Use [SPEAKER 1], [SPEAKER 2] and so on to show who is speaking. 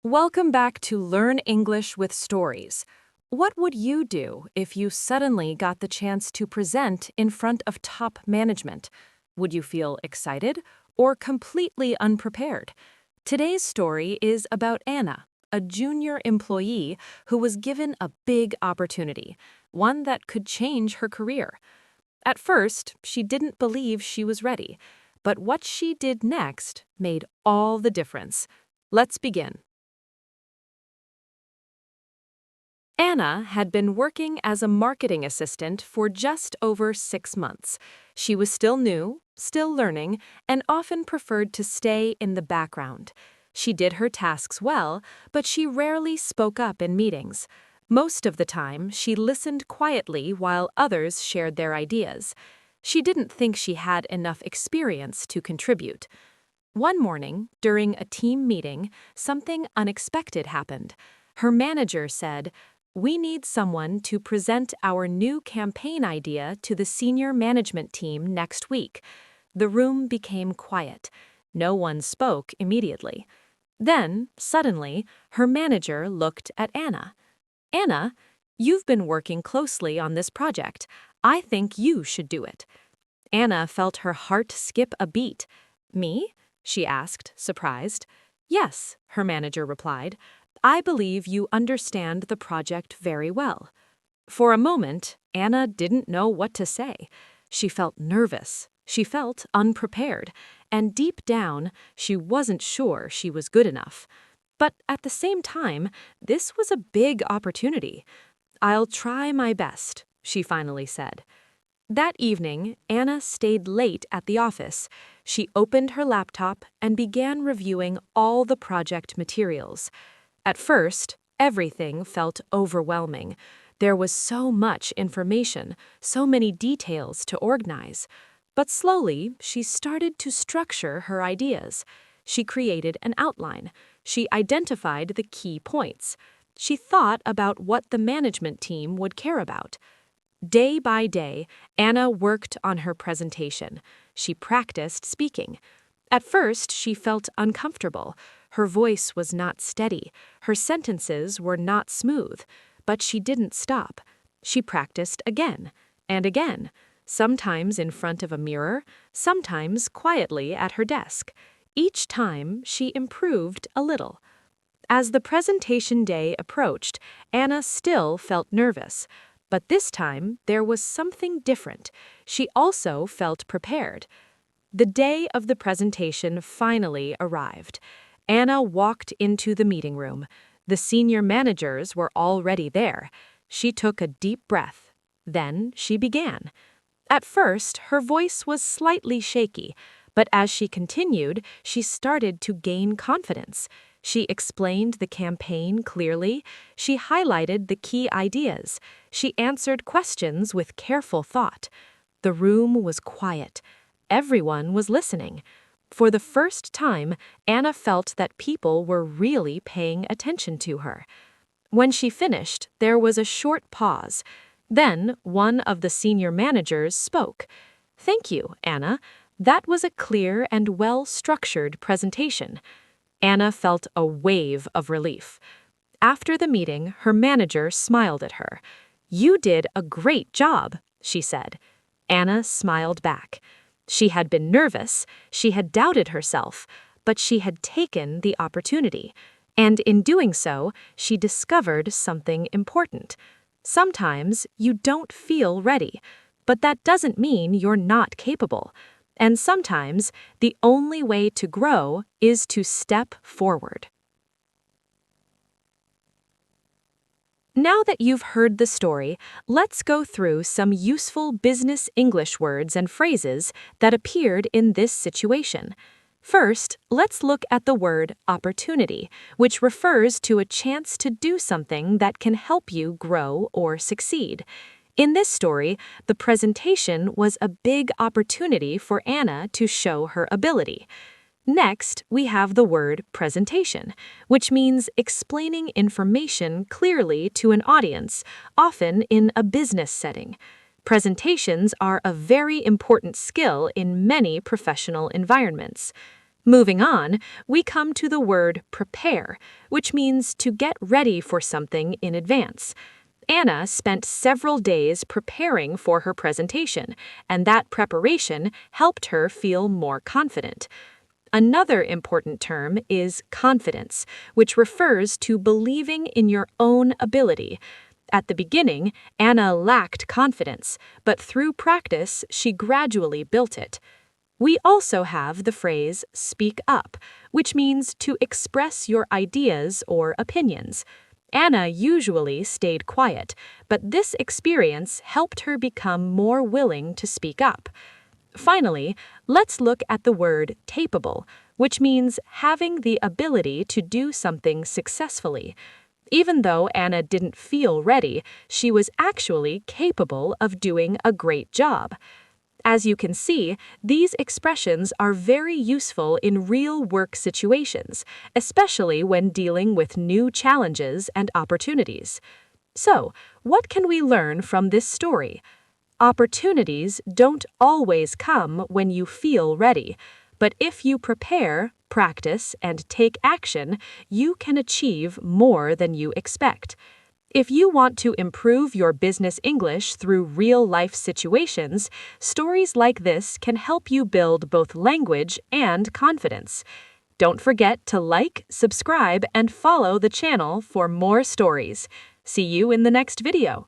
[SPEAKER 1] Welcome back to Learn English with Stories. What would you do if you suddenly got the chance to present in front of top management? Would you feel excited or completely unprepared? Today's story is about Anna, a junior employee who was given a big opportunity, one that could change her career. At first, she didn't believe she was ready, but what she did next made all the difference. Let's begin. Anna had been working as a marketing assistant for just over 6 months. She was still new, still learning, and often preferred to stay in the background. She did her tasks well, but she rarely spoke up in meetings. Most of the time, she listened quietly while others shared their ideas. She didn't think she had enough experience to contribute. One morning, during a team meeting, something unexpected happened. Her manager said, "We need someone to present our new campaign idea to the senior management team next week." The room became quiet. No one spoke immediately. Then, suddenly, her manager looked at Anna. "Anna, you've been working closely on this project. I think you should do it." Anna felt her heart skip a beat. "Me?" she asked, surprised. "Yes," her manager replied. "I believe you understand the project very well." For a moment, Anna didn't know what to say. She felt nervous, she felt unprepared, and deep down, she wasn't sure she was good enough. But at the same time, this was a big opportunity. "I'll try my best," she finally said. That evening, Anna stayed late at the office. She opened her laptop and began reviewing all the project materials. At first, everything felt overwhelming. There was so much information, so many details to organize. But slowly, she started to structure her ideas. She created an outline. She identified the key points. She thought about what the management team would care about. Day by day, Anna worked on her presentation. She practiced speaking. At first, she felt uncomfortable. Her voice was not steady. Her sentences were not smooth. But she didn't stop. She practiced again and again, sometimes in front of a mirror, sometimes quietly at her desk. Each time, she improved a little. As the presentation day approached, Anna still felt nervous. But this time, there was something different. She also felt prepared. The day of the presentation finally arrived. Anna walked into the meeting room. The senior managers were already there. She took a deep breath. Then she began. At first, her voice was slightly shaky, but as she continued, she started to gain confidence. She explained the campaign clearly. She highlighted the key ideas. She answered questions with careful thought. The room was quiet. Everyone was listening. For the first time, Anna felt that people were really paying attention to her. When she finished, there was a short pause. Then one of the senior managers spoke. "Thank you, Anna. That was a clear and well-structured presentation." Anna felt a wave of relief. After the meeting, her manager smiled at her. "You did a great job," she said. Anna smiled back. She had been nervous, she had doubted herself, but she had taken the opportunity. And in doing so, she discovered something important. Sometimes you don't feel ready, but that doesn't mean you're not capable. And sometimes the only way to grow is to step forward. Now that you've heard the story, let's go through some useful business English words and phrases that appeared in this situation. First, let's look at the word opportunity, which refers to a chance to do something that can help you grow or succeed. In this story, the presentation was a big opportunity for Anna to show her ability. Next, we have the word presentation, which means explaining information clearly to an audience, often in a business setting. Presentations are a very important skill in many professional environments. Moving on, we come to the word prepare, which means to get ready for something in advance. Anna spent several days preparing for her presentation, and that preparation helped her feel more confident. Another important term is confidence, which refers to believing in your own ability. At the beginning, Anna lacked confidence, but through practice, she gradually built it. We also have the phrase speak up, which means to express your ideas or opinions. Anna usually stayed quiet, but this experience helped her become more willing to speak up. Finally, let's look at the word capable, which means having the ability to do something successfully. Even though Anna didn't feel ready, she was actually capable of doing a great job. As you can see, these expressions are very useful in real work situations, especially when dealing with new challenges and opportunities. So, what can we learn from this story? Opportunities don't always come when you feel ready, but if you prepare, practice, and take action, you can achieve more than you expect. If you want to improve your business English through real-life situations, stories like this can help you build both language and confidence. Don't forget to like, subscribe, and follow the channel for more stories. See you in the next video.